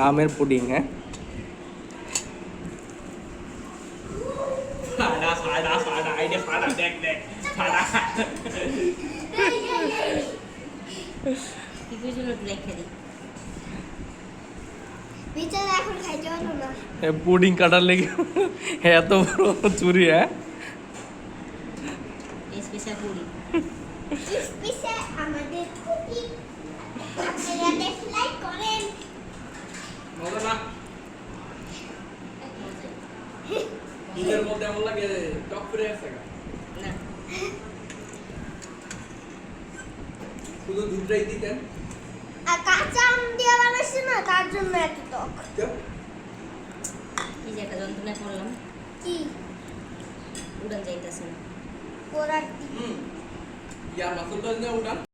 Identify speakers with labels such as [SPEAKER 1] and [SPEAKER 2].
[SPEAKER 1] আমের পুডিং। হ্যাঁ, পুডিং কাটার লেগে এত বড় চুরি। হ্যাঁ,
[SPEAKER 2] আমাদের কুকিং আপনারা লাইক করেন।
[SPEAKER 1] দুধের মধ্যে এমন লাগে টক করে আছে না, শুধু দুধটাই দিতেন।
[SPEAKER 2] আর কাঁচা আম দিয়ে বানাইছে না, তার জন্য এত টক।
[SPEAKER 3] কি যে একটা যন্ত্রণা করলাম,
[SPEAKER 2] কি
[SPEAKER 3] উড়ান যাইতেছে না।
[SPEAKER 2] ওরা
[SPEAKER 1] ইয়ার মাসুলটা উঠান।